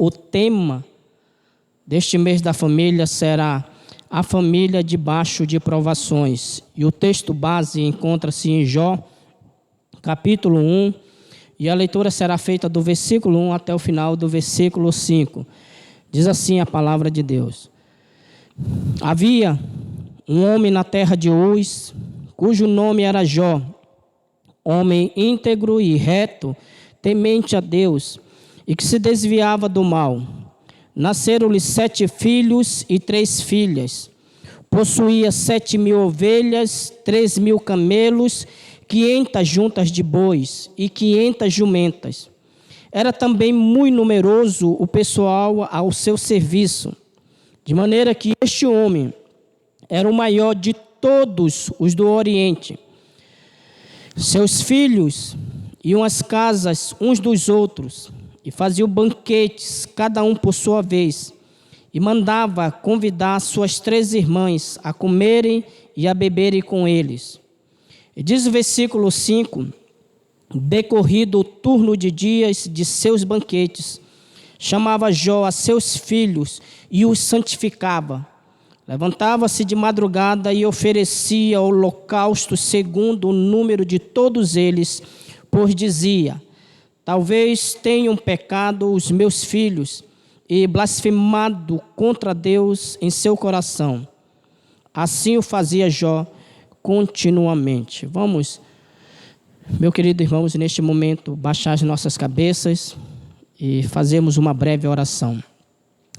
O tema deste mês da família será a família debaixo de provações. E o texto base encontra-se em Jó, capítulo 1, e a leitura será feita do versículo 1 até o final do versículo 5. Diz assim a palavra de Deus. Havia um homem na terra de Uz, cujo nome era Jó, homem íntegro e reto, temente a Deus, e que se desviava do mal. Nasceram-lhe 7 filhos e 3 filhas. Possuía 7.000 ovelhas, 3.000 camelos, 500 juntas de bois e 500 jumentas. Era também muito numeroso o pessoal ao seu serviço, de maneira que este homem era o maior de todos os do Oriente. Seus filhos iam às casas uns dos outros e faziam banquetes, cada um por sua vez, e mandava convidar suas 3 irmãs a comerem e a beberem com eles. E diz o versículo 5, decorrido o turno de dias de seus banquetes, chamava Jó a seus filhos e os santificava. Levantava-se de madrugada e oferecia holocausto segundo o número de todos eles, pois dizia: talvez tenham pecado os meus filhos e blasfemado contra Deus em seu coração. Assim o fazia Jó continuamente. Vamos, meu querido irmãos, neste momento, baixar as nossas cabeças e fazermos uma breve oração.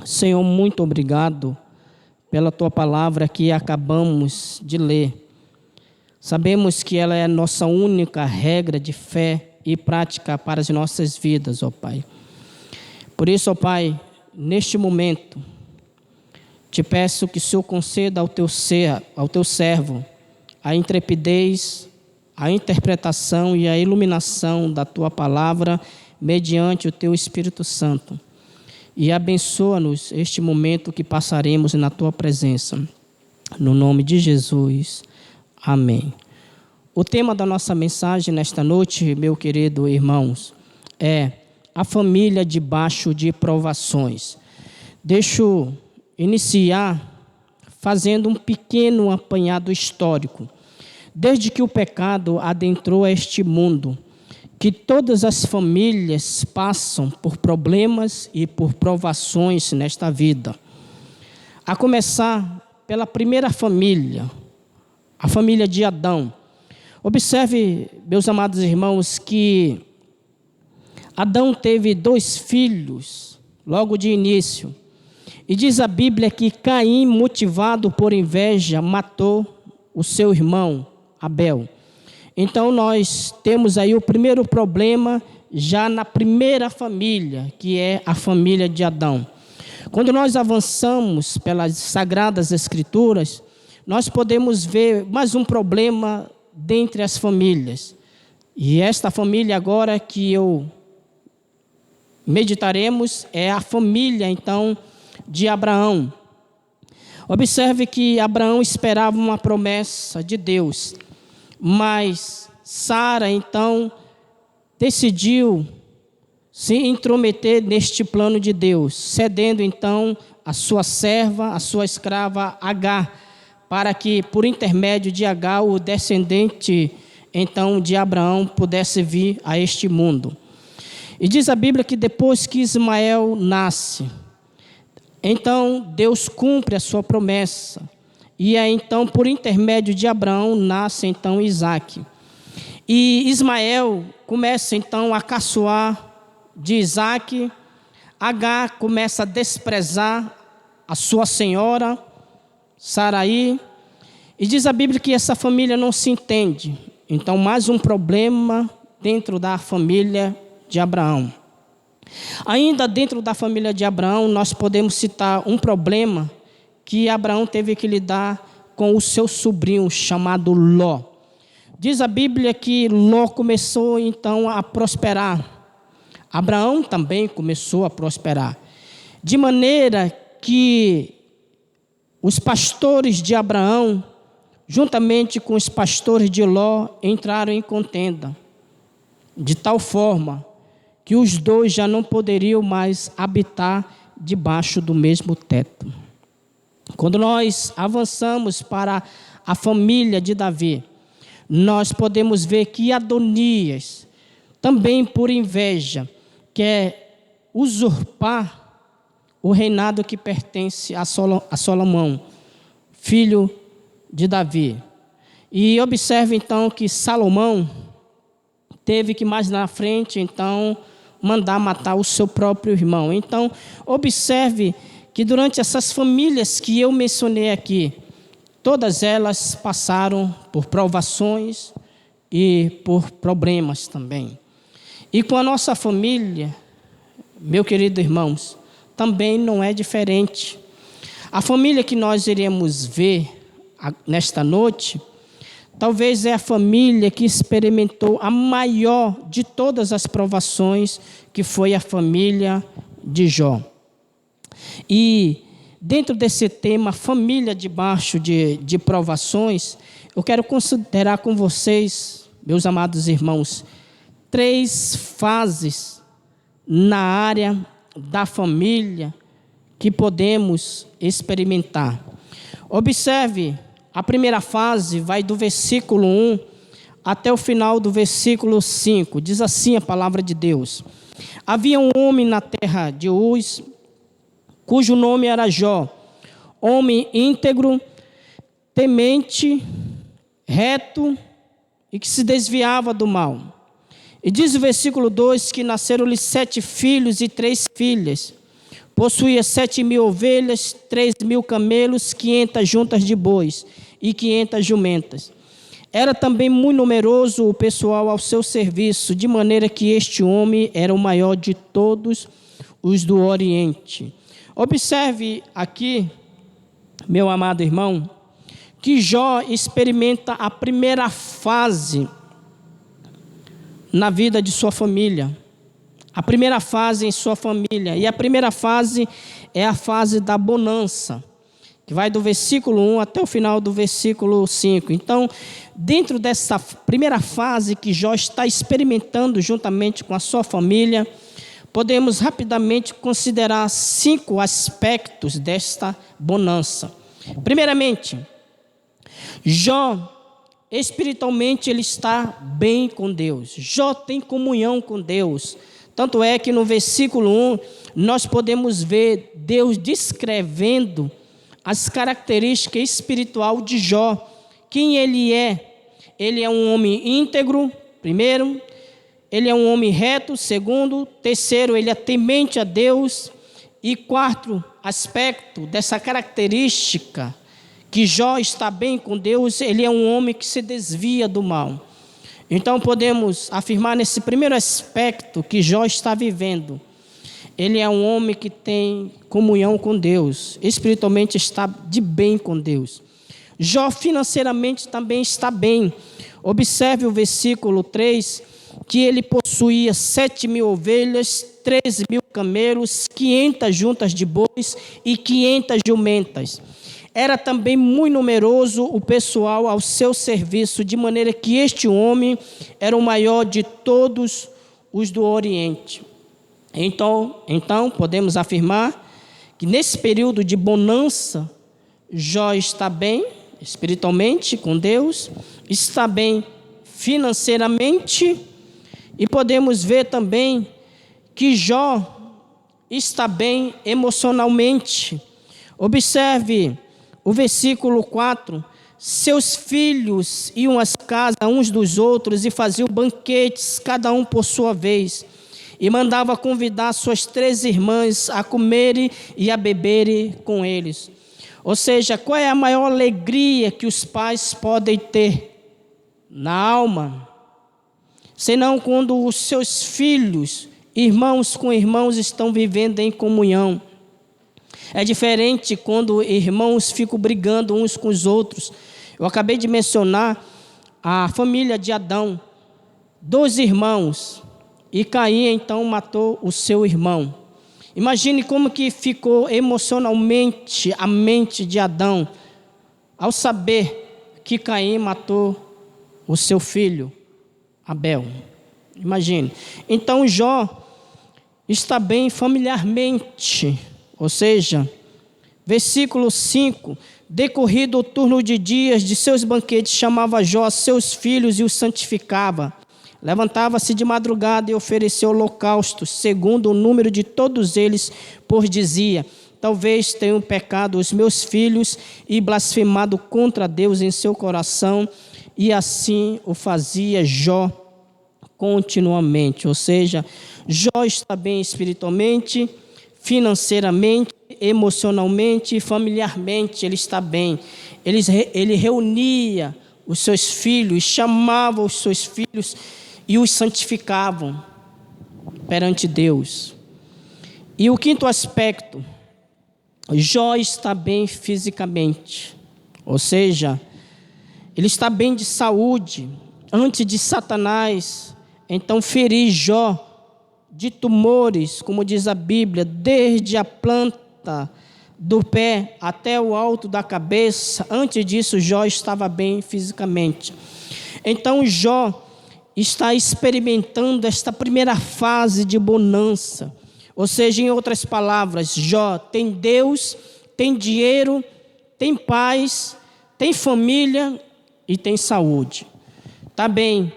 Senhor, muito obrigado pela Tua palavra que acabamos de ler. Sabemos que ela é a nossa única regra de fé e prática para as nossas vidas, ó Pai. Por isso, ó Pai, neste momento, te peço que o Senhor conceda ao teu servo a intrepidez, a interpretação e a iluminação da Tua palavra mediante o Teu Espírito Santo. E abençoa-nos este momento que passaremos na Tua presença. No nome de Jesus. Amém. O tema da nossa mensagem nesta noite, meu querido irmãos, é a família debaixo de provações. Deixo iniciar fazendo um pequeno apanhado histórico. Desde que o pecado adentrou este mundo, que todas as famílias passam por problemas e por provações nesta vida. A começar pela primeira família, a família de Adão. Observe, meus amados irmãos, que Adão teve 2 filhos logo de início. E diz a Bíblia que Caim, motivado por inveja, matou o seu irmão Abel. Então nós temos aí o primeiro problema já na primeira família, que é a família de Adão. Quando nós avançamos pelas Sagradas Escrituras, nós podemos ver mais um problema dentre as famílias. E esta família agora que meditaremos é a família, então, de Abraão. Observe que Abraão esperava uma promessa de Deus, mas Sara, então, decidiu se intrometer neste plano de Deus, cedendo, então, a sua serva, a sua escrava Agar, para que, por intermédio de Agar, o descendente, então, de Abraão pudesse vir a este mundo. E diz a Bíblia que depois que Ismael nasce, então Deus cumpre a sua promessa. E aí, então, por intermédio de Abraão, nasce então Isaque. E Ismael começa então a caçoar de Isaque. Agar começa a desprezar a sua senhora, Saraí. E diz a Bíblia que essa família não se entende. Então, mais um problema dentro da família de Abraão. Ainda dentro da família de Abraão, nós podemos citar um problema que Abraão teve que lidar com o seu sobrinho chamado Ló. Diz a Bíblia que Ló começou então a prosperar. Abraão também começou a prosperar. De maneira que os pastores de Abraão, juntamente com os pastores de Ló, entraram em contenda. De tal forma que os dois já não poderiam mais habitar debaixo do mesmo teto. Quando nós avançamos para a família de Davi, nós podemos ver que Adonias, também por inveja, quer usurpar o reinado que pertence a Salomão, filho de Davi. E observe então que Salomão teve que mais na frente então mandar matar o seu próprio irmão. Então observe que durante essas famílias que eu mencionei aqui, todas elas passaram por provações e por problemas também. E com a nossa família, meu querido irmãos, também não é diferente. A família que nós iremos ver nesta noite, talvez é a família que experimentou a maior de todas as provações, que foi a família de Jó. E dentro desse tema, família debaixo de provações, eu quero considerar com vocês, meus amados irmãos, 3 fases na área da família que podemos experimentar. Observe, a primeira fase vai do versículo 1 até o final do versículo 5. Diz assim a palavra de Deus: havia um homem na terra de Uz, cujo nome era Jó, homem íntegro, temente, reto e que se desviava do mal. E diz o versículo 2 que nasceram-lhe 7 filhos e 3 filhas. Possuía 7.000 ovelhas, 3.000 camelos, 500 juntas de bois e 500 jumentas. Era também muito numeroso o pessoal ao seu serviço, de maneira que este homem era o maior de todos os do Oriente. Observe aqui, meu amado irmão, que Jó experimenta a primeira fase na vida de sua família. A primeira fase em sua família. E a primeira fase é a fase da bonança, que vai do versículo 1 até o final do versículo 5. Então, dentro dessa primeira fase que Jó está experimentando juntamente com a sua família, podemos rapidamente considerar 5 aspectos desta bonança. Primeiramente, Jó, espiritualmente, ele está bem com Deus. Jó tem comunhão com Deus. Tanto é que no versículo 1, nós podemos ver Deus descrevendo as características espirituais de Jó. Quem ele é? Ele é um homem íntegro, primeiro. Ele é um homem reto, segundo. Terceiro, ele é temente a Deus. E quarto aspecto dessa característica, que Jó está bem com Deus, ele é um homem que se desvia do mal. Então podemos afirmar nesse primeiro aspecto que Jó está vivendo. Ele é um homem que tem comunhão com Deus, espiritualmente está de bem com Deus. Jó financeiramente também está bem. Observe o versículo 3, que ele possuía 7.000 ovelhas, 13.000 camelos, 500 juntas de bois e 500 jumentas. Era também muito numeroso o pessoal ao seu serviço, de maneira que este homem era o maior de todos os do Oriente. Então podemos afirmar que nesse período de bonança, Jó está bem espiritualmente com Deus, está bem financeiramente, e podemos ver também que Jó está bem emocionalmente. Observe o versículo 4, seus filhos iam às casas uns dos outros e faziam banquetes, cada um por sua vez, e mandava convidar suas 3 irmãs a comerem e a beberem com eles. Ou seja, qual é a maior alegria que os pais podem ter na alma, senão quando os seus filhos, irmãos com irmãos, estão vivendo em comunhão. É diferente quando irmãos ficam brigando uns com os outros. Eu acabei de mencionar a família de Adão, 2 irmãos, e Caim então matou o seu irmão. Imagine como que ficou emocionalmente a mente de Adão ao saber que Caim matou o seu filho Abel. Imagine. Então Jó, está bem familiarmente, ou seja, versículo 5, decorrido o turno de dias de seus banquetes, chamava Jó seus filhos e os santificava. Levantava-se de madrugada e oferecia holocaustos, segundo o número de todos eles, pois dizia: talvez tenham pecado os meus filhos e blasfemado contra Deus em seu coração. E assim o fazia Jó continuamente. Ou seja, Jó está bem espiritualmente, financeiramente, emocionalmente e familiarmente. Ele está bem. Ele reunia os seus filhos, chamava os seus filhos e os santificavam perante Deus. E o quinto aspecto, Jó está bem fisicamente, ou seja, ele está bem de saúde. Antes de Satanás então ferir Jó de tumores, como diz a Bíblia, desde a planta do pé até o alto da cabeça, antes disso Jó estava bem fisicamente. Então Jó está experimentando esta primeira fase de bonança. Ou seja, em outras palavras, Jó tem Deus, tem dinheiro, tem paz, tem família e tem saúde. Está bem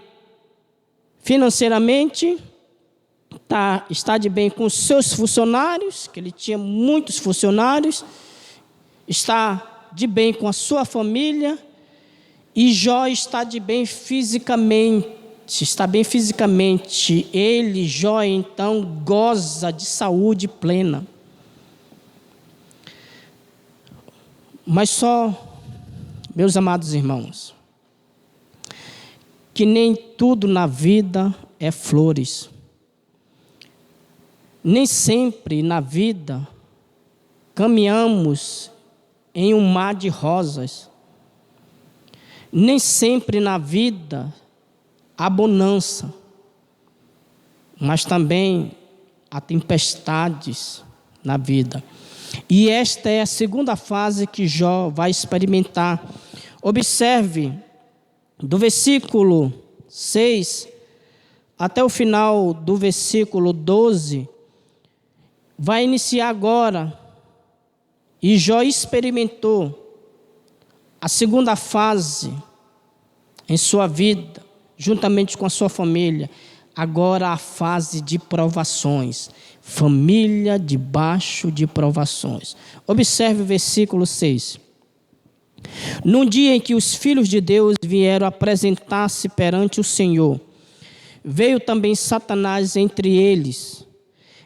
financeiramente, está de bem com os seus funcionários, que ele tinha muitos funcionários, está de bem com a sua família, e Jó está de bem fisicamente. Está bem fisicamente. Ele, Jó, então, goza de saúde plena. Mas só, meus amados irmãos, que nem tudo na vida é flores. Nem sempre na vida caminhamos em um mar de rosas. Nem sempre na vida há bonança, mas também há tempestades na vida. E esta é a segunda fase que Jó vai experimentar. Observe, do versículo 6 até o final do versículo 12, vai iniciar agora. E Jó experimentou a segunda fase em sua vida, juntamente com a sua família. Agora a fase de provações. Família debaixo de provações. Observe o versículo 6. Num dia em que os filhos de Deus vieram apresentar-se perante o Senhor, veio também Satanás entre eles.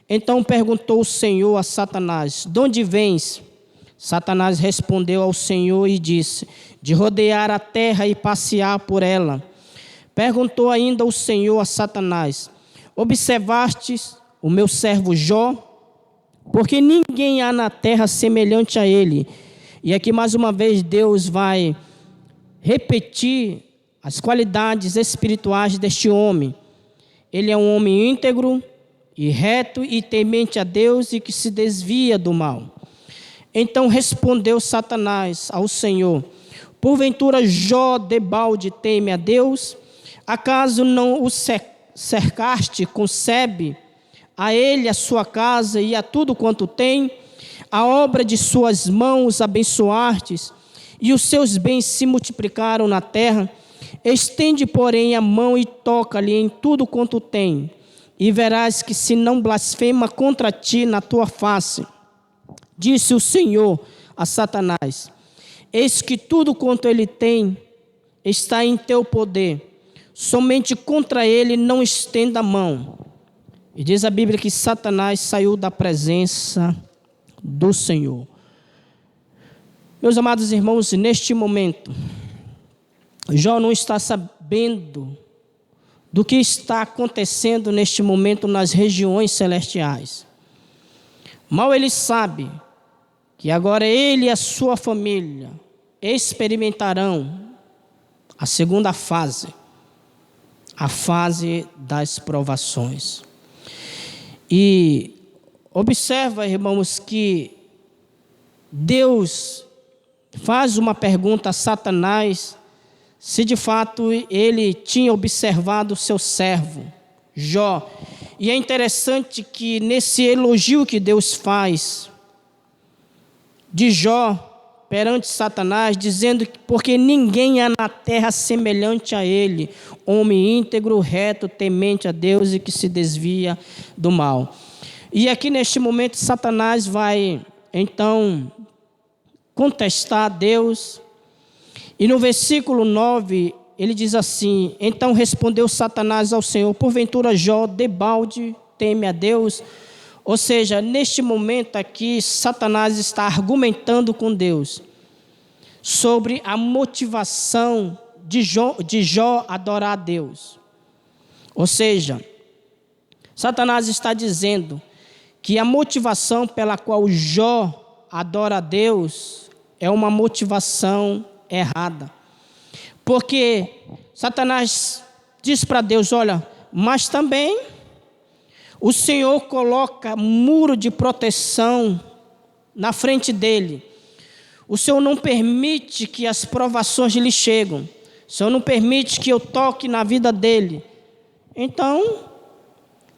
Então perguntou o Senhor a Satanás: de onde vens? Satanás respondeu ao Senhor e disse: de rodear a terra e passear por ela. Perguntou ainda o Senhor a Satanás: observastes o meu servo Jó? Porque ninguém há na terra semelhante a ele. E aqui mais uma vez Deus vai repetir as qualidades espirituais deste homem. Ele é um homem íntegro e reto e temente a Deus e que se desvia do mal. Então respondeu Satanás ao Senhor: porventura Jó debalde teme a Deus? Acaso não o cercaste, concebe a ele, a sua casa e a tudo quanto tem? A obra de suas mãos abençoastes, e os seus bens se multiplicaram na terra. Estende, porém, a mão e toca-lhe em tudo quanto tem, e verás que se não blasfema contra ti na tua face. Disse o Senhor a Satanás: eis que tudo quanto ele tem está em teu poder, somente contra ele não estenda a mão. E diz a Bíblia que Satanás saiu da presença do Senhor. Meus amados irmãos, neste momento, Jó não está sabendo do que está acontecendo neste momento nas regiões celestiais. Mal ele sabe que agora ele e a sua família experimentarão a segunda fase, a fase das provações. E observa, irmãos, que Deus faz uma pergunta a Satanás, se de fato ele tinha observado o seu servo, Jó. E é interessante que nesse elogio que Deus faz de Jó perante Satanás, dizendo que porque ninguém há na terra semelhante a ele, homem íntegro, reto, temente a Deus e que se desvia do mal. E aqui neste momento Satanás vai então contestar a Deus. E no versículo 9 ele diz assim: então respondeu Satanás ao Senhor, porventura Jó debalde teme a Deus? Ou seja, neste momento aqui, Satanás está argumentando com Deus sobre a motivação de Jó adorar a Deus. Ou seja, Satanás está dizendo que a motivação pela qual Jó adora a Deus é uma motivação errada. Porque Satanás diz para Deus: olha, mas também o Senhor coloca muro de proteção na frente dele. O Senhor não permite que as provações lhe cheguem. O Senhor não permite que eu toque na vida dele. Então,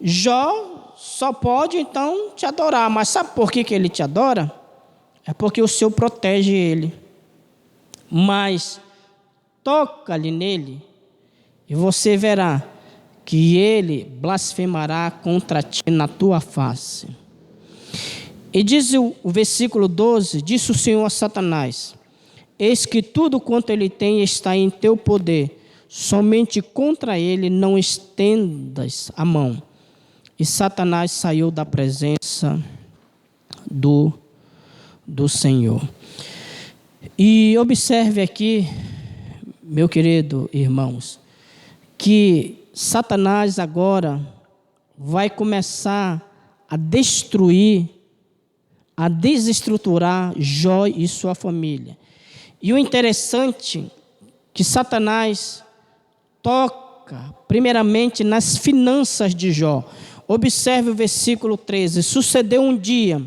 Jó só pode então te adorar. Mas sabe por que ele te adora? É porque o Senhor protege ele. Mas toca-lhe nele e você verá que ele blasfemará contra ti na tua face. E diz o versículo 12, disse o Senhor a Satanás: eis que tudo quanto ele tem está em teu poder, somente contra ele não estendas a mão. E Satanás saiu da presença do Senhor. E observe aqui, meu querido irmãos, que Satanás agora vai começar a destruir, a desestruturar Jó e sua família. E o interessante é que Satanás toca primeiramente nas finanças de Jó. Observe o versículo 13. Sucedeu um dia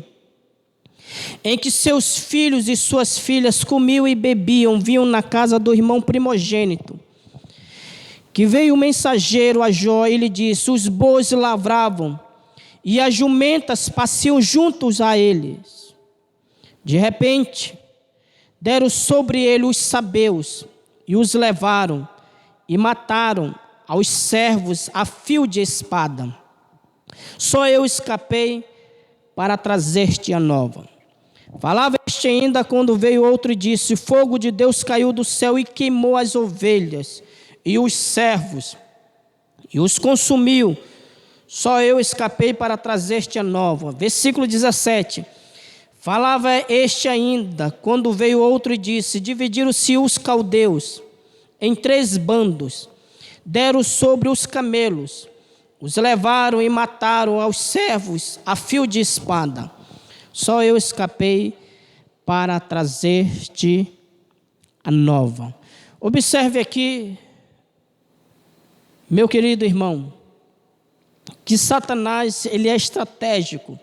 em que seus filhos e suas filhas comiam e bebiam, vinham na casa do irmão primogênito, que veio o mensageiro a Jó e lhe disse: os bois lavravam e as jumentas passeam juntos a eles. De repente, deram sobre ele os sabeus e os levaram e mataram aos servos a fio de espada. Só eu escapei para trazer-te a nova. Falava este ainda quando veio outro e disse: fogo de Deus caiu do céu e queimou as ovelhas e os servos e os consumiu. Só eu escapei para trazer-te a nova. Versículo 17. Falava este ainda quando veio outro e disse: dividiram-se os caldeus em 3 bandos, deram sobre os camelos, os levaram e mataram aos servos a fio de espada. Só eu escapei para trazer-te a nova. Observe aqui, meu querido irmão, que Satanás, ele é estratégico.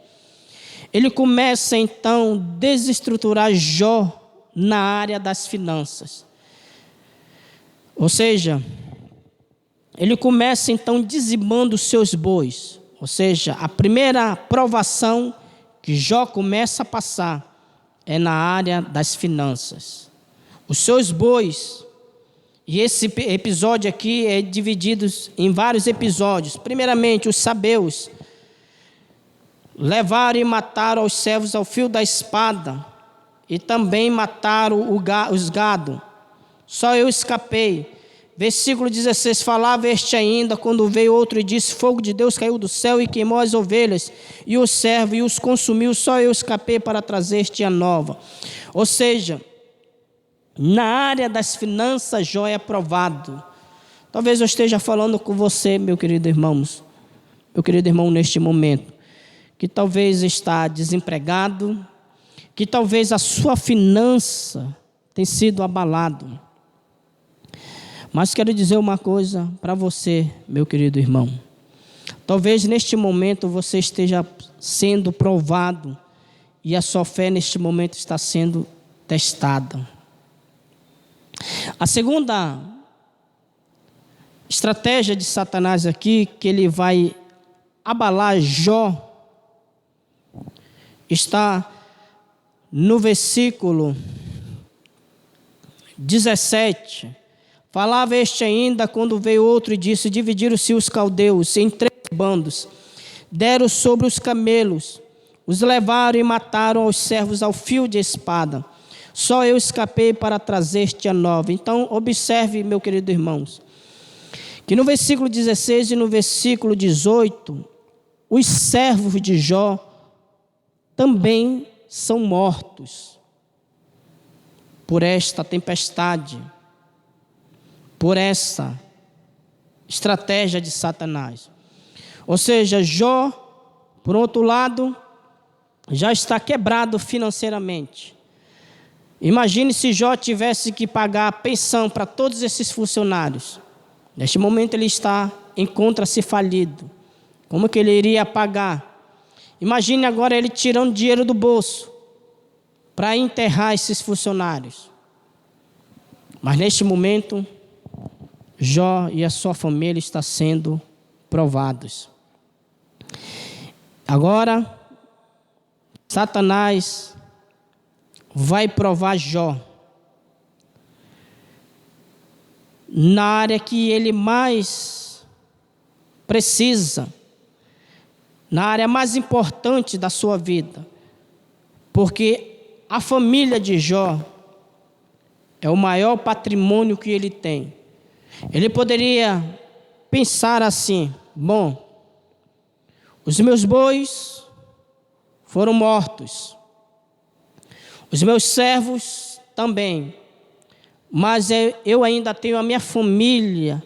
Ele começa então a desestruturar Jó na área das finanças. Ou seja, ele começa então dizimando os seus bois. Ou seja, a primeira provação que Jó começa a passar é na área das finanças. Os seus bois, e esse episódio aqui é dividido em vários episódios. Primeiramente, os sabeus levaram e mataram os servos ao fio da espada e também mataram os gado. Só eu escapei. Versículo 16, falava este ainda quando veio outro e disse: fogo de Deus caiu do céu e queimou as ovelhas e os servos e os consumiu. Só eu escapei para trazer-te a nova. Ou seja, na área das finanças Jó é aprovado. Talvez eu esteja falando com você, meu querido irmão, neste momento, que talvez está desempregado, que talvez a sua finança tenha sido abalado. Mas quero dizer uma coisa para você, meu querido irmão. Talvez neste momento você esteja sendo provado e a sua fé neste momento está sendo testada. A segunda estratégia de Satanás aqui, que ele vai abalar Jó está no versículo 17. Falava este ainda, quando veio outro e disse: dividiram-se os caldeus em 3 bandos, deram sobre os camelos, os levaram e mataram aos servos ao fio de espada. Só eu escapei para trazer-te a nova. Então, observe, meu querido irmãos, que no versículo 16 e no versículo 18, os servos de Jó também são mortos por esta tempestade, por essa estratégia de Satanás. Ou seja, Jó, por outro lado, já está quebrado financeiramente. Imagine se Jó tivesse que pagar a pensão para todos esses funcionários. Neste momento ele encontra-se falido. Como que ele iria pagar? Imagine agora ele tirando dinheiro do bolso para enterrar esses funcionários. Mas neste momento, Jó e a sua família estão sendo provados. Agora, Satanás vai provar Jó na área que ele mais precisa, na área mais importante da sua vida, porque a família de Jó é o maior patrimônio que ele tem. Ele poderia pensar assim: bom, os meus bois foram mortos, os meus servos também, mas eu ainda tenho a minha família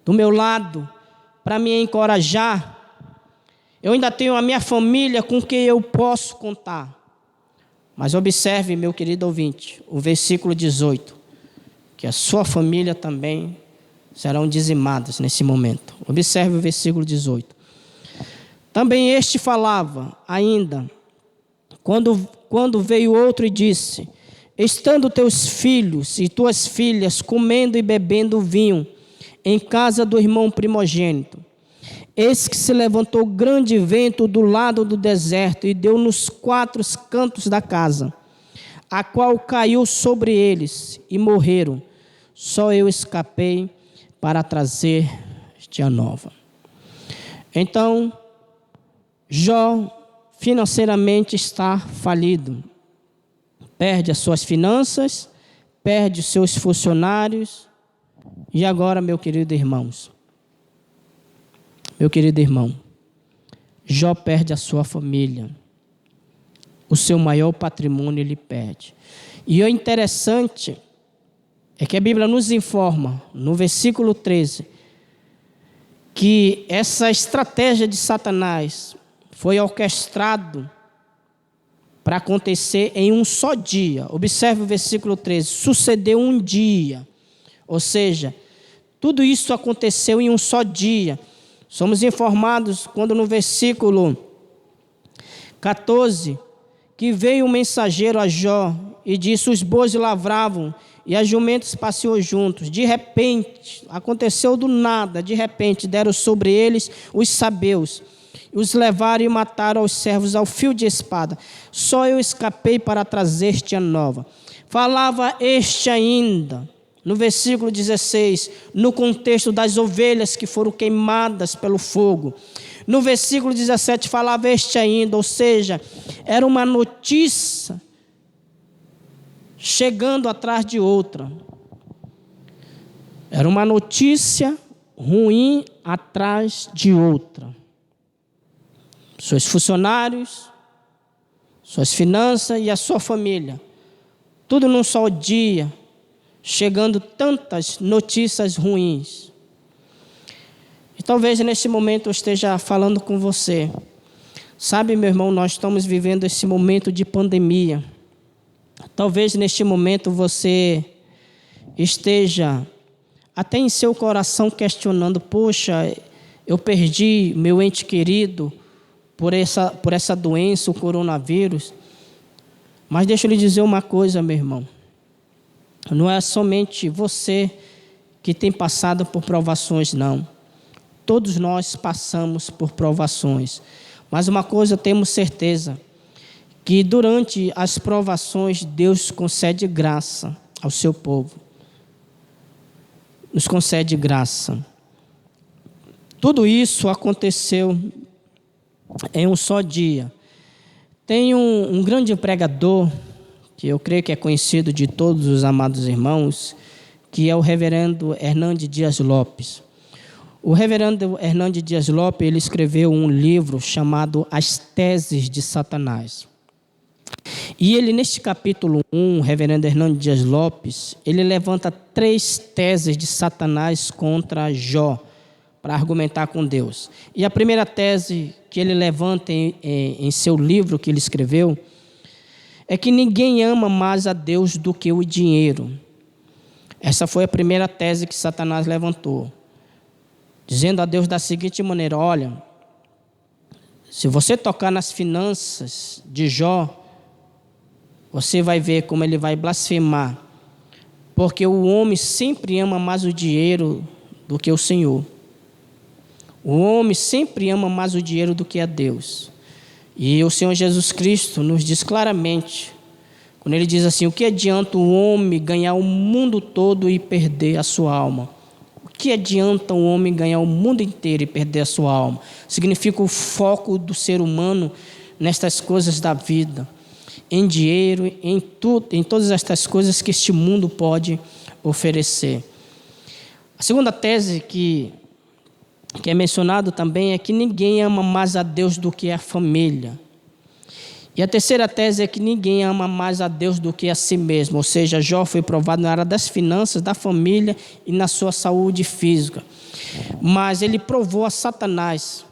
do meu lado para me encorajar. Eu ainda tenho a minha família com quem eu posso contar. Mas observe, meu querido ouvinte, o versículo 18, que a sua família também serão dizimadas nesse momento. Observe o versículo 18. Também este falava ainda, quando veio outro e disse: estando teus filhos e tuas filhas comendo e bebendo vinho em casa do irmão primogênito, eis que se levantou grande vento do lado do deserto e deu nos 4 cantos da casa, a qual caiu sobre eles e morreram. Só eu escapei para trazer-te a nova. Então, Jó financeiramente está falido. Perde as suas finanças, perde os seus funcionários. E agora, meu querido irmão, Jó perde a sua família. O seu maior patrimônio ele perde. E o interessante é que a Bíblia nos informa, no versículo 13, que essa estratégia de Satanás foi orquestrado para acontecer em um só dia. Observe o versículo 13. Sucedeu um dia. Ou seja, tudo isso aconteceu em um só dia. Somos informados quando no versículo 14, que veio um mensageiro a Jó e disse: os bois lavravam e as jumentas passeou juntos. De repente, aconteceu do nada, de repente deram sobre eles os sabeus, os levaram e mataram aos servos ao fio de espada. Só eu escapei para trazer-te a nova. Falava este ainda, no versículo 16, no contexto das ovelhas que foram queimadas pelo fogo. No versículo 17 falava este ainda, ou seja, era uma notícia chegando atrás de outra. Era uma notícia ruim atrás de outra. Seus funcionários, suas finanças e a sua família. Tudo num só dia, chegando tantas notícias ruins. E talvez nesse momento eu esteja falando com você. Sabe, meu irmão, nós estamos vivendo esse momento de pandemia. Talvez neste momento você esteja até em seu coração questionando: poxa, eu perdi meu ente querido por essa doença, o coronavírus. Mas deixa eu lhe dizer uma coisa, meu irmão. Não é somente você que tem passado por provações, não. todos nós passamos por provações. Mas uma coisa temos certeza, que durante as provações Deus concede graça ao seu povo. Nos concede graça. Tudo isso aconteceu em um só dia. Tem um grande pregador, que eu creio que é conhecido de todos os amados irmãos, que é o reverendo Hernandes Dias Lopes. O reverendo Hernandes Dias Lopes, ele escreveu um livro chamado As Teses de Satanás. E ele, neste capítulo 1, o reverendo Hernandes Dias Lopes, ele levanta 3 teses de Satanás contra Jó, para argumentar com Deus. E a primeira tese que ele levanta em seu livro que ele escreveu, é que ninguém ama mais a Deus do que o dinheiro. Essa foi a primeira tese que Satanás levantou, dizendo a Deus da seguinte maneira: olha, se você tocar nas finanças de Jó, você vai ver como ele vai blasfemar, porque o homem sempre ama mais o dinheiro do que o Senhor. O homem sempre ama mais o dinheiro do que a Deus. E o Senhor Jesus Cristo nos diz claramente, quando ele diz assim: o que adianta o homem ganhar o mundo todo e perder a sua alma? O que adianta o homem ganhar o mundo inteiro e perder a sua alma? Significa o foco do ser humano nestas coisas da vida, em dinheiro, em tudo, em todas estas coisas que este mundo pode oferecer. A segunda tese que é mencionado também é que ninguém ama mais a Deus do que a família. E a terceira tese é que ninguém ama mais a Deus do que a si mesmo. Ou seja, Jó foi provado na área das finanças, da família e na sua saúde física. Mas ele provou a Satanás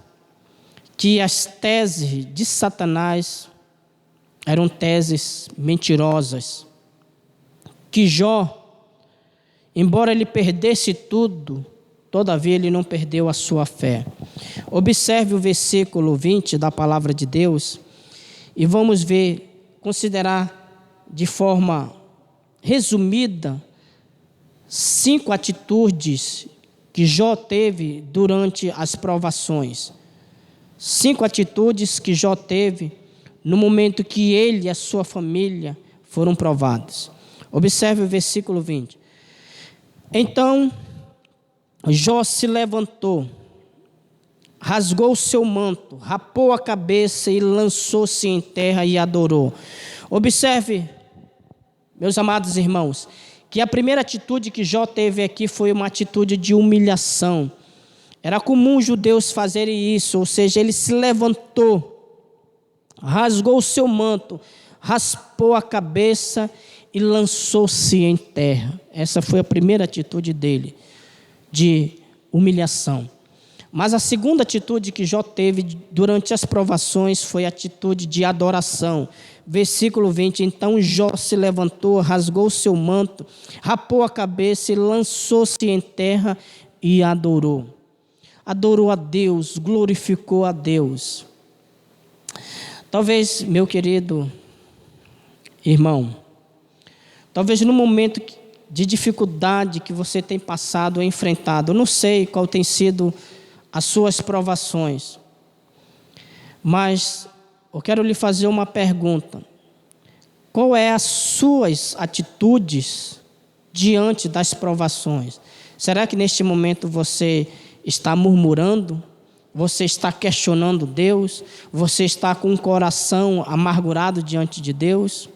que as teses de Satanás eram teses mentirosas. Que Jó, embora ele perdesse tudo, todavia ele não perdeu a sua fé. Observe o versículo 20 da palavra de Deus e vamos ver, considerar de forma resumida 5 atitudes que Jó teve durante as provações. 5 atitudes que Jó teve no momento que ele e a sua família foram provados. Observe o versículo 20. Então Jó se levantou, rasgou o seu manto, rapou a cabeça e lançou-se em terra e adorou. Observe, meus amados irmãos, que a primeira atitude que Jó teve aqui foi uma atitude de humilhação. Era comum os judeus fazerem isso, ou seja, ele se levantou, rasgou o seu manto, raspou a cabeça e lançou-se em terra. Essa foi a primeira atitude dele, de humilhação. Mas a segunda atitude que Jó teve durante as provações foi a atitude de adoração. Versículo 20, então Jó se levantou, rasgou o seu manto, rapou a cabeça e lançou-se em terra e adorou. Adorou a Deus, glorificou a Deus. Talvez, meu querido irmão, talvez no momento de dificuldade que você tem passado ou enfrentado, eu não sei qual tem sido as suas provações, mas eu quero lhe fazer uma pergunta: qual é as suas atitudes diante das provações? Será que neste momento você está murmurando? Você está questionando Deus? Você está com o coração amargurado diante de Deus?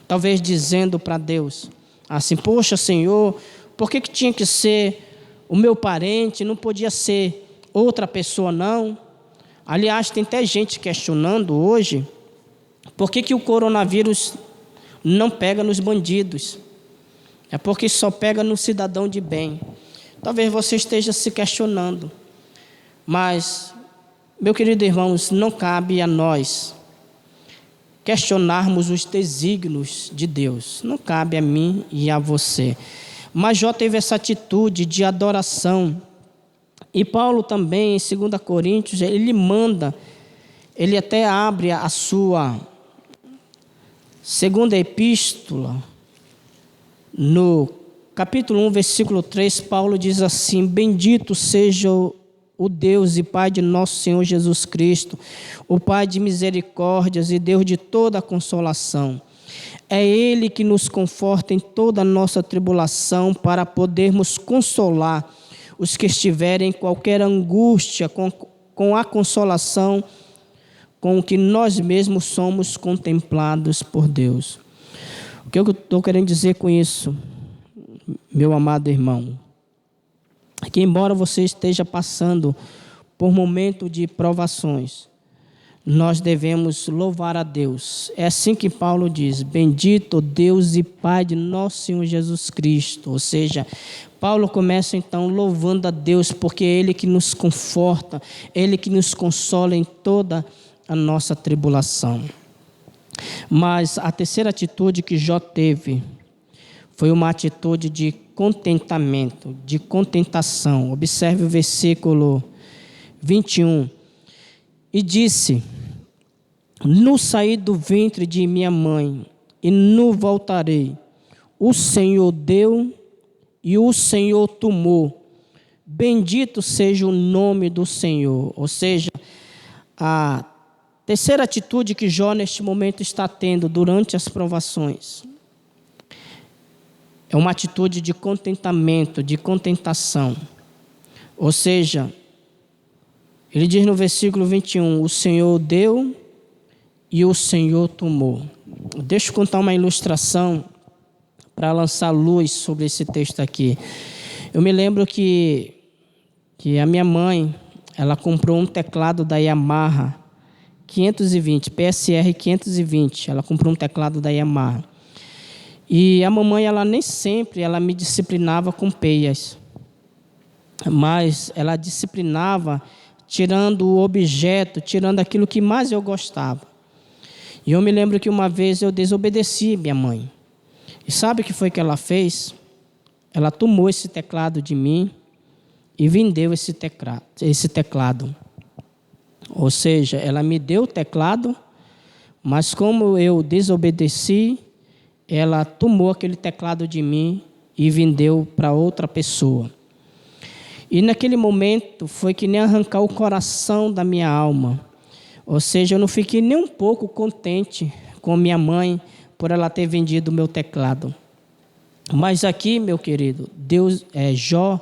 Talvez dizendo para Deus assim: poxa, Senhor, por que tinha que ser o meu parente? Não podia ser outra pessoa, não? Aliás, tem até gente questionando hoje por que o coronavírus não pega nos bandidos. É porque só pega no cidadão de bem. Talvez você esteja se questionando. Mas, meu querido irmãos, não cabe a nós questionarmos os desígnios de Deus. Não cabe a mim e a você. Mas Jó teve essa atitude de adoração. E Paulo também, em 2 Coríntios, ele manda, ele até abre a sua segunda epístola, no capítulo 1, versículo 3, Paulo diz assim: bendito seja o Deus e Pai de nosso Senhor Jesus Cristo, o Pai de misericórdias e Deus de toda consolação. É Ele que nos conforta em toda a nossa tribulação para podermos consolar os que estiverem em qualquer angústia com a consolação com que nós mesmos somos contemplados por Deus. O que eu estou querendo dizer com isso, meu amado irmão? É que embora você esteja passando por momento de provações, nós devemos louvar a Deus. É assim que Paulo diz: bendito Deus e Pai de nosso Senhor Jesus Cristo. Ou seja, Paulo começa então louvando a Deus, porque é Ele que nos conforta, Ele que nos consola em toda a nossa tribulação. Mas a terceira atitude que Jó teve foi uma atitude de contentamento, de contentação. Observe o versículo 21. E disse: no saí do ventre de minha mãe, e no voltarei. O Senhor deu e o Senhor tomou. Bendito seja o nome do Senhor. Ou seja, a terceira atitude que Jó neste momento está tendo durante as provações é uma atitude de contentamento, de contentação. Ou seja, ele diz no versículo 21, o Senhor deu e o Senhor tomou. Deixa eu contar uma ilustração para lançar luz sobre esse texto aqui. Eu me lembro que a minha mãe, ela comprou um teclado da Yamaha 520, PSR 520. Ela comprou um teclado da Yamaha. E a mamãe, ela nem sempre ela me disciplinava com peias, mas ela disciplinava tirando o objeto, tirando aquilo que mais eu gostava. E eu me lembro que uma vez eu desobedeci minha mãe. E sabe o que foi que ela fez? Ela tomou esse teclado de mim e vendeu esse teclado. Ou seja, ela me deu o teclado, mas como eu desobedeci, ela tomou aquele teclado de mim e vendeu para outra pessoa. E naquele momento foi que nem arrancar o coração da minha alma. Ou seja, eu não fiquei nem um pouco contente com minha mãe por ela ter vendido o meu teclado. Mas aqui, meu querido, Jó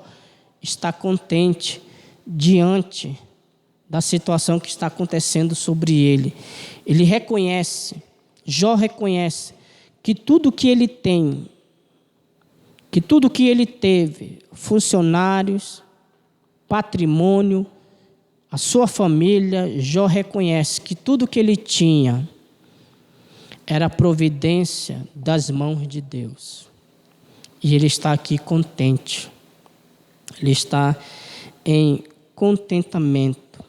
está contente diante da situação que está acontecendo sobre ele. Ele reconhece, Jó reconhece que tudo que ele tem, que tudo que ele teve, funcionários, patrimônio, a sua família, Jó reconhece que tudo que ele tinha era providência das mãos de Deus. E ele está aqui contente. Ele está em contentamento.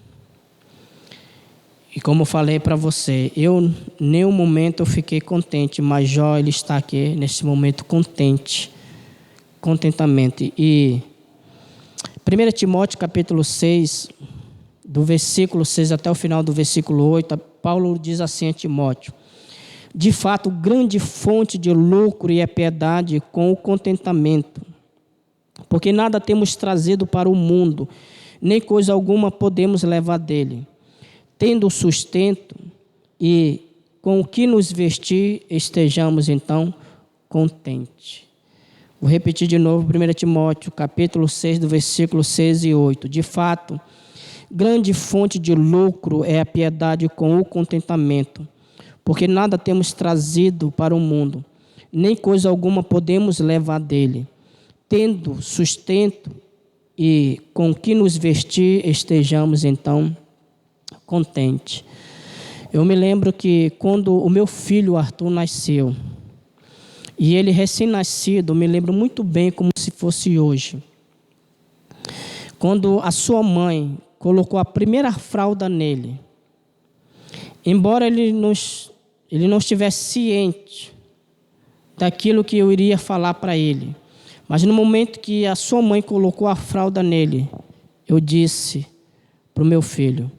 E como eu falei para você, eu nenhum momento eu fiquei contente, mas Jó, ele está aqui nesse momento contente, contentamento. E 1 Timóteo capítulo 6, do versículo 6 até o final do versículo 8, Paulo diz assim a Timóteo: de fato, grande fonte de lucro e é piedade com o contentamento, porque nada temos trazido para o mundo, nem coisa alguma podemos levar dele. Tendo sustento e com o que nos vestir, estejamos então contentes. Vou repetir de novo 1 Timóteo, capítulo 6, do versículo 6 e 8. De fato, grande fonte de lucro é a piedade com o contentamento, porque nada temos trazido para o mundo, nem coisa alguma podemos levar dele. Tendo sustento e com o que nos vestir, estejamos então contente. Eu me lembro que quando o meu filho Arthur nasceu, e ele recém-nascido, eu me lembro muito bem como se fosse hoje. Quando a sua mãe colocou a primeira fralda nele, embora ele não estivesse ciente daquilo que eu iria falar para ele, mas no momento que a sua mãe colocou a fralda nele, eu disse para o meu filho: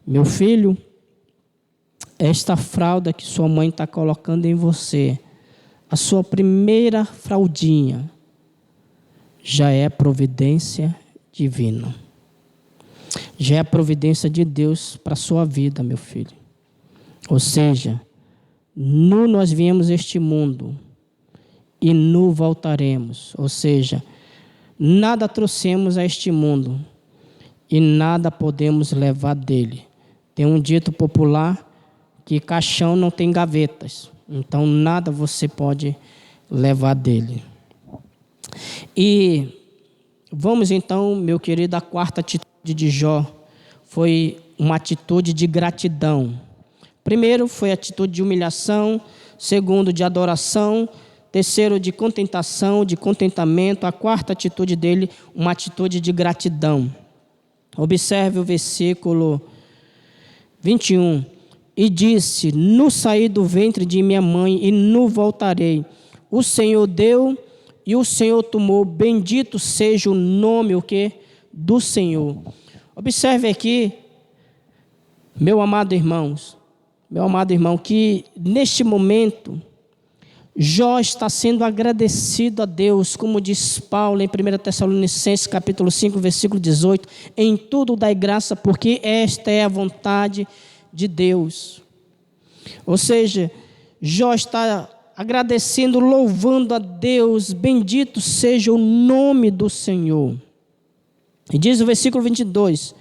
meu filho, esta fralda que sua mãe está colocando em você, a sua primeira fraldinha, já é providência divina. já é a providência de Deus para a sua vida, meu filho. Ou seja, nós viemos a este mundo e voltaremos. Ou seja, nada trouxemos a este mundo e nada podemos levar dele. Tem um dito popular que caixão não tem gavetas, então nada você pode levar dele. E vamos então, meu querido, a quarta atitude de Jó foi uma atitude de gratidão. Primeiro foi a atitude de humilhação, segundo de adoração, terceiro de contentação, de contentamento. A quarta atitude dele, uma atitude de gratidão. Observe o versículo 21. E disse: no saí do ventre de minha mãe e no voltarei. O Senhor deu e o Senhor tomou. Bendito seja o nome, o quê? Do Senhor. Observe aqui, meu amado irmão, que neste momento Jó está sendo agradecido a Deus, como diz Paulo em 1 Tessalonicenses capítulo 5, versículo 18, em tudo dai graça, porque esta é a vontade de Deus. Ou seja, Jó está agradecendo, louvando a Deus, bendito seja o nome do Senhor. E diz o versículo 22,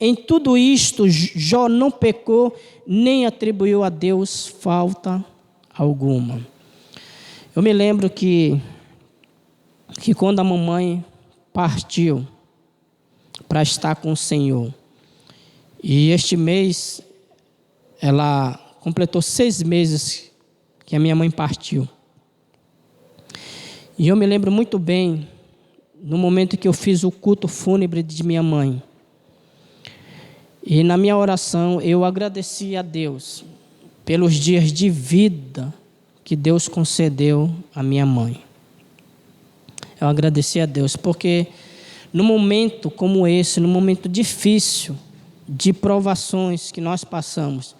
em tudo isto Jó não pecou, nem atribuiu a Deus falta alguma. Eu me lembro que quando a mamãe partiu para estar com o Senhor, e este mês ela completou 6 meses que a minha mãe partiu. E eu me lembro muito bem, no momento que eu fiz o culto fúnebre de minha mãe. E na minha oração eu agradeci a Deus pelos dias de vida que Deus concedeu à minha mãe. Eu agradeci a Deus, porque no momento como esse, no momento difícil de provações que nós passamos,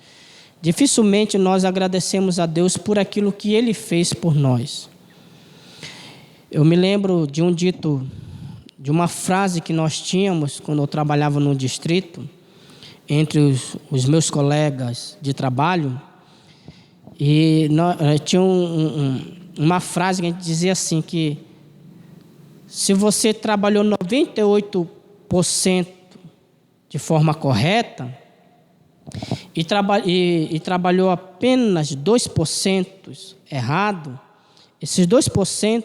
dificilmente nós agradecemos a Deus por aquilo que Ele fez por nós. Eu me lembro de um dito, de uma frase que nós tínhamos quando eu trabalhava no distrito, entre os meus colegas de trabalho, e tinha uma frase que a gente dizia assim, que se você trabalhou 98% de forma correta e trabalhou apenas 2% errado, esses 2%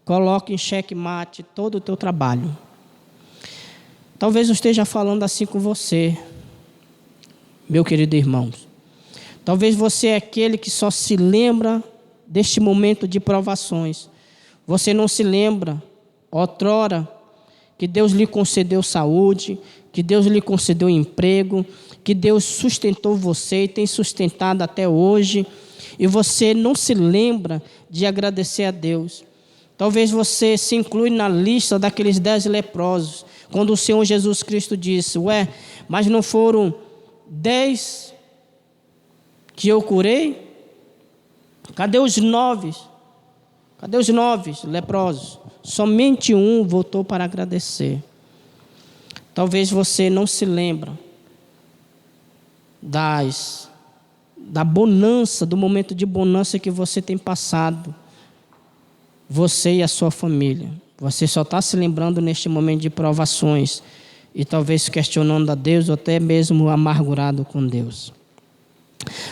colocam em xeque-mate todo o teu trabalho. Talvez eu esteja falando assim com você, meu querido irmão. Talvez você é aquele que só se lembra deste momento de provações. Você não se lembra, outrora, que Deus lhe concedeu saúde, que Deus lhe concedeu emprego, que Deus sustentou você e tem sustentado até hoje, e você não se lembra de agradecer a Deus. Talvez você se inclui na lista daqueles 10 leprosos, quando o Senhor Jesus Cristo disse: mas não foram 10 que eu curei? Cadê os 9? Cadê os 9 leprosos? Somente um voltou para agradecer. Talvez você não se lembra da bonança, do momento de bonança que você tem passado, você e a sua família. Você só está se lembrando neste momento de provações e talvez questionando a Deus ou até mesmo amargurado com Deus.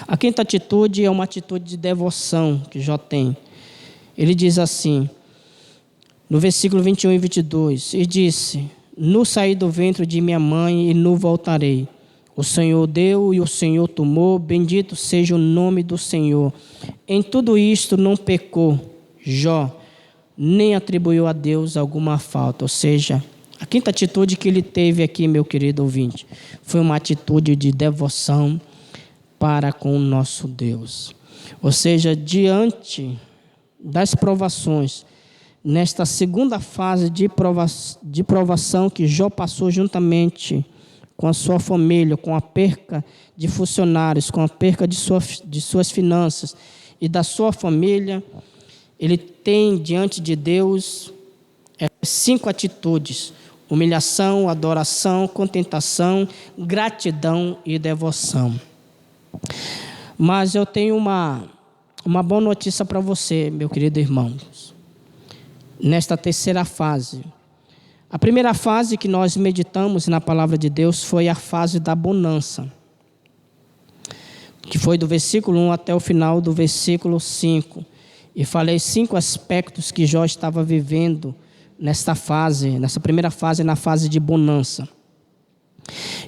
A quinta atitude é uma atitude de devoção que Jó tem. Ele diz assim, no versículo 21 e 22, e disse: no saí do ventre de minha mãe e no voltarei. O Senhor deu e o Senhor tomou, bendito seja o nome do Senhor. Em tudo isto não pecou Jó, nem atribuiu a Deus alguma falta. Ou seja, a quinta atitude que ele teve aqui, meu querido ouvinte, foi uma atitude de devoção para com o nosso Deus. Ou seja, diante das provações, nesta segunda fase de provação que Jó passou juntamente com a sua família, com a perca de funcionários, com a perca de suas finanças e da sua família, ele tem diante de Deus 5 atitudes. humilhação, adoração, contentação, gratidão e devoção. Mas eu tenho uma boa notícia para você, meu querido irmão, nesta terceira fase. A primeira fase que nós meditamos na palavra de Deus foi a fase da bonança, que foi do versículo 1 até o final do versículo 5. E falei 5 aspectos que Jó estava vivendo nessa primeira fase, na fase de bonança.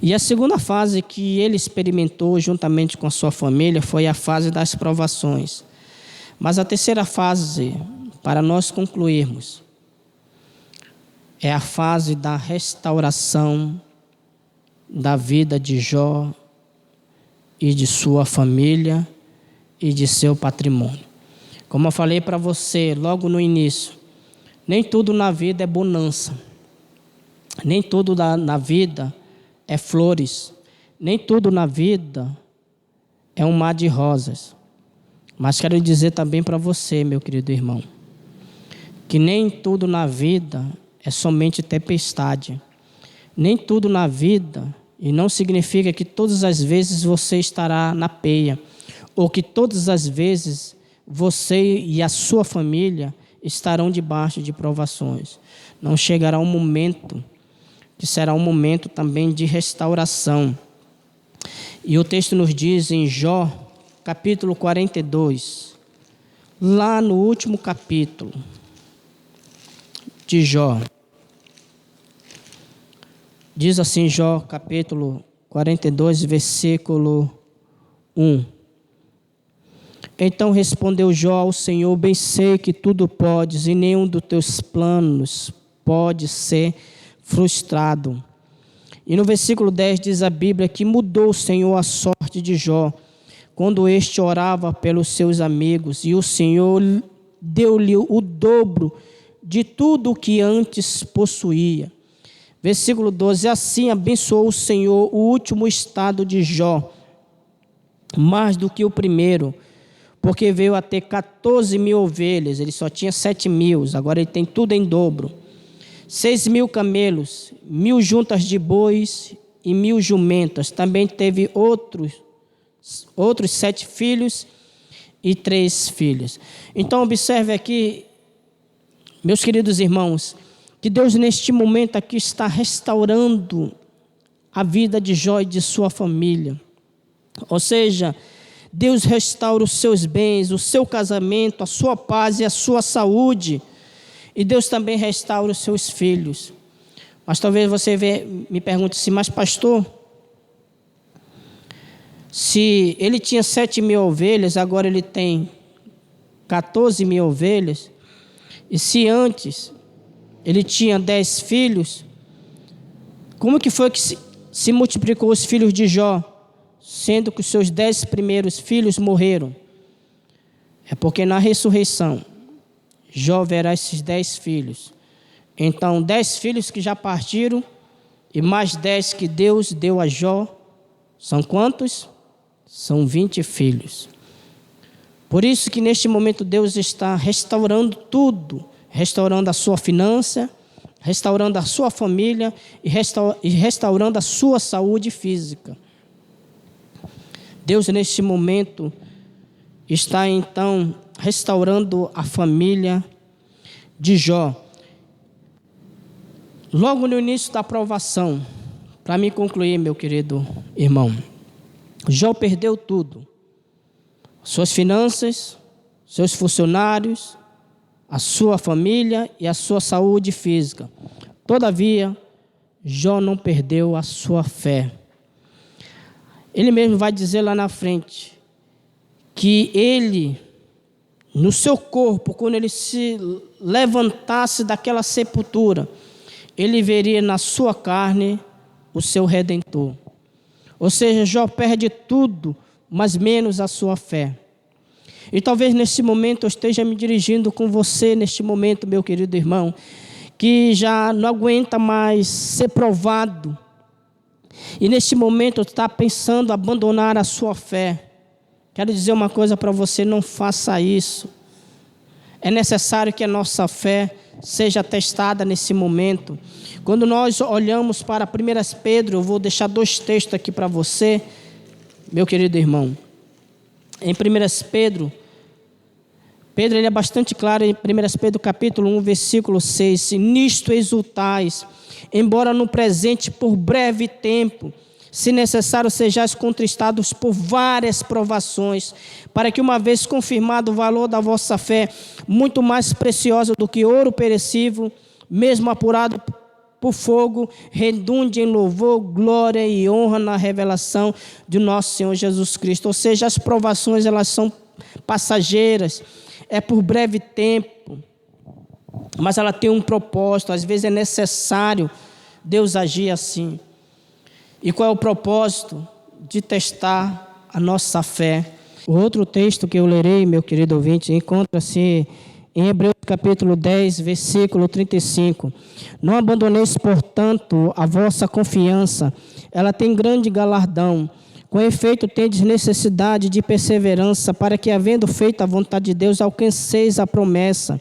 E a segunda fase que ele experimentou juntamente com a sua família foi a fase das provações. Mas a terceira fase, para nós concluirmos, é a fase da restauração da vida de Jó e de sua família e de seu patrimônio. Como eu falei para você logo no início, nem tudo na vida é bonança, nem tudo na vida é flores, nem tudo na vida é um mar de rosas. Mas quero dizer também para você, meu querido irmão, que nem tudo na vida é somente tempestade. Nem tudo na vida, e não significa que todas as vezes você estará na peia, ou que todas as vezes você e a sua família estarão debaixo de provações. Não chegará um momento que será um momento também de restauração. E o texto nos diz em Jó, capítulo 42, lá no último capítulo de Jó. Diz assim Jó, capítulo 42, versículo 1. Então respondeu Jó ao Senhor: bem sei que tudo podes, e nenhum dos teus planos pode ser frustrado. E no versículo 10 diz a Bíblia que mudou o Senhor a sorte de Jó, quando este orava pelos seus amigos, e o Senhor deu-lhe o dobro de tudo o que antes possuía. Versículo 12, assim abençoou o Senhor o último estado de Jó, mais do que o primeiro, porque veio a ter 14.000 ovelhas, ele só tinha 7.000, agora ele tem tudo em dobro. 6.000 camelos, 1.000 juntas de bois e 1.000 jumentas. Também teve outros 7 filhos e 3 filhas. Então observe aqui, meus queridos irmãos, que Deus neste momento aqui está restaurando a vida de Jó e de sua família. Ou seja, Deus restaura os seus bens, o seu casamento, a sua paz e a sua saúde. E Deus também restaura os seus filhos. Mas talvez você me pergunte assim, mas pastor, se ele tinha 7.000 ovelhas, agora ele tem 14.000 ovelhas, e se antes ele tinha 10 filhos, como que foi que se multiplicou os filhos de Jó, sendo que os seus 10 primeiros filhos morreram? É porque na ressurreição, Jó verá esses 10 filhos. Então, 10 filhos que já partiram, e mais 10 que Deus deu a Jó, são quantos? São 20 filhos. Por isso que neste momento Deus está restaurando tudo, restaurando a sua finança, restaurando a sua família e restaurando a sua saúde física. Deus neste momento está então restaurando a família de Jó. Logo no início da provação, para me concluir, meu querido irmão, Jó perdeu tudo: suas finanças, seus funcionários, a sua família e a sua saúde física. Todavia, Jó não perdeu a sua fé. Ele mesmo vai dizer lá na frente que ele, no seu corpo, quando ele se levantasse daquela sepultura, ele veria na sua carne o seu Redentor. Ou seja, Jó perde tudo, mas menos a sua fé. E talvez nesse momento eu esteja me dirigindo com você, neste momento, meu querido irmão, que já não aguenta mais ser provado. E neste momento está pensando em abandonar a sua fé. Quero dizer uma coisa para você: não faça isso. É necessário que a nossa fé seja testada nesse momento. Quando nós olhamos para 1 Pedro, eu vou deixar 2 textos aqui para você, meu querido irmão. Em 1 Pedro, ele é bastante claro em 1 Pedro capítulo 1, versículo 6. Nisto exultais, embora no presente por breve tempo, se necessário sejais contristados por várias provações, para que uma vez confirmado o valor da vossa fé, muito mais preciosa do que ouro perecível, mesmo apurado por fogo, redunde em louvor, glória e honra na revelação de nosso Senhor Jesus Cristo. Ou seja, as provações, elas são passageiras, é por breve tempo, mas ela tem um propósito. Às vezes é necessário Deus agir assim. E qual é o propósito? De testar a nossa fé. O outro texto que eu lerei, meu querido ouvinte, encontra-se em Hebreus capítulo 10, versículo 35. Não abandoneis, portanto, a vossa confiança, ela tem grande galardão. Com efeito, tendes necessidade de perseverança, para que, havendo feito a vontade de Deus, alcanceis a promessa.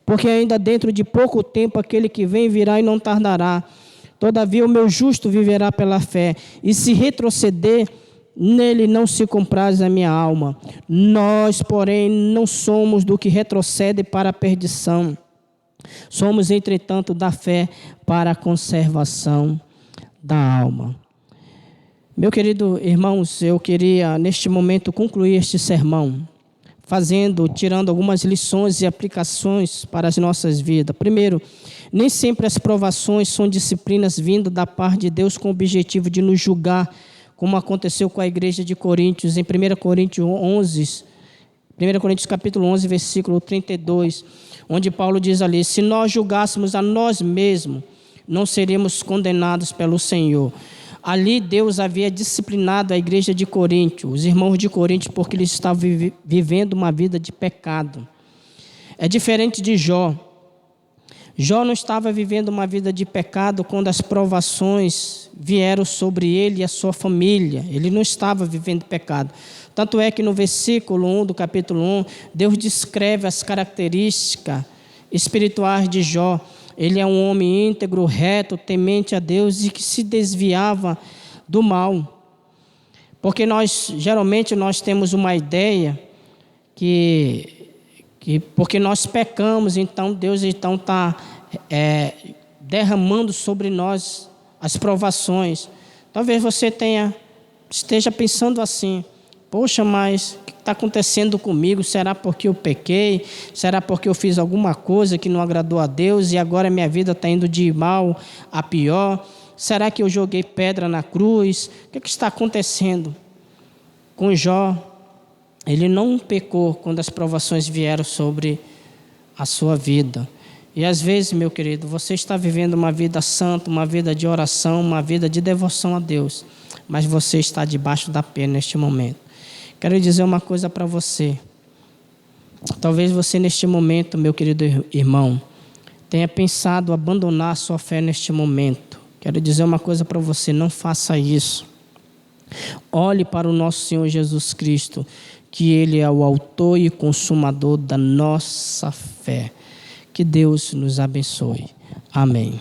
Porque ainda dentro de pouco tempo aquele que vem virá e não tardará. Todavia o meu justo viverá pela fé, e se retroceder, nele não se compraz a minha alma. Nós, porém, não somos do que retrocede para a perdição. Somos, entretanto, da fé para a conservação da alma. Meu querido irmãos, eu queria neste momento concluir este sermão, tirando algumas lições e aplicações para as nossas vidas. Primeiro, nem sempre as provações são disciplinas vindas da parte de Deus com o objetivo de nos julgar, como aconteceu com a igreja de Coríntios, em 1 Coríntios capítulo 11, versículo 32, onde Paulo diz ali: se nós julgássemos a nós mesmos, não seríamos condenados pelo Senhor. Ali Deus havia disciplinado a igreja de Corinto, os irmãos de Corinto, porque eles estavam vivendo uma vida de pecado. É diferente de Jó. Jó não estava vivendo uma vida de pecado quando as provações vieram sobre ele e a sua família. Ele não estava vivendo pecado. Tanto é que no versículo 1 do capítulo 1, Deus descreve as características espirituais de Jó. Ele é um homem íntegro, reto, temente a Deus e que se desviava do mal. Porque geralmente nós temos uma ideia que porque nós pecamos, então Deus está derramando sobre nós as provações. Talvez você esteja pensando assim: poxa, mas o que está acontecendo comigo? Será porque eu pequei? Será porque eu fiz alguma coisa que não agradou a Deus e agora minha vida está indo de mal a pior? Será que eu joguei pedra na cruz? O que está acontecendo? Com Jó, ele não pecou quando as provações vieram sobre a sua vida. E às vezes, meu querido, você está vivendo uma vida santa, uma vida de oração, uma vida de devoção a Deus, mas você está debaixo da pena neste momento. Quero dizer uma coisa para você. Talvez você neste momento, meu querido irmão, tenha pensado abandonar a sua fé neste momento. Quero dizer uma coisa para você: não faça isso. Olhe para o nosso Senhor Jesus Cristo, que Ele é o autor e consumador da nossa fé. Que Deus nos abençoe. Amém.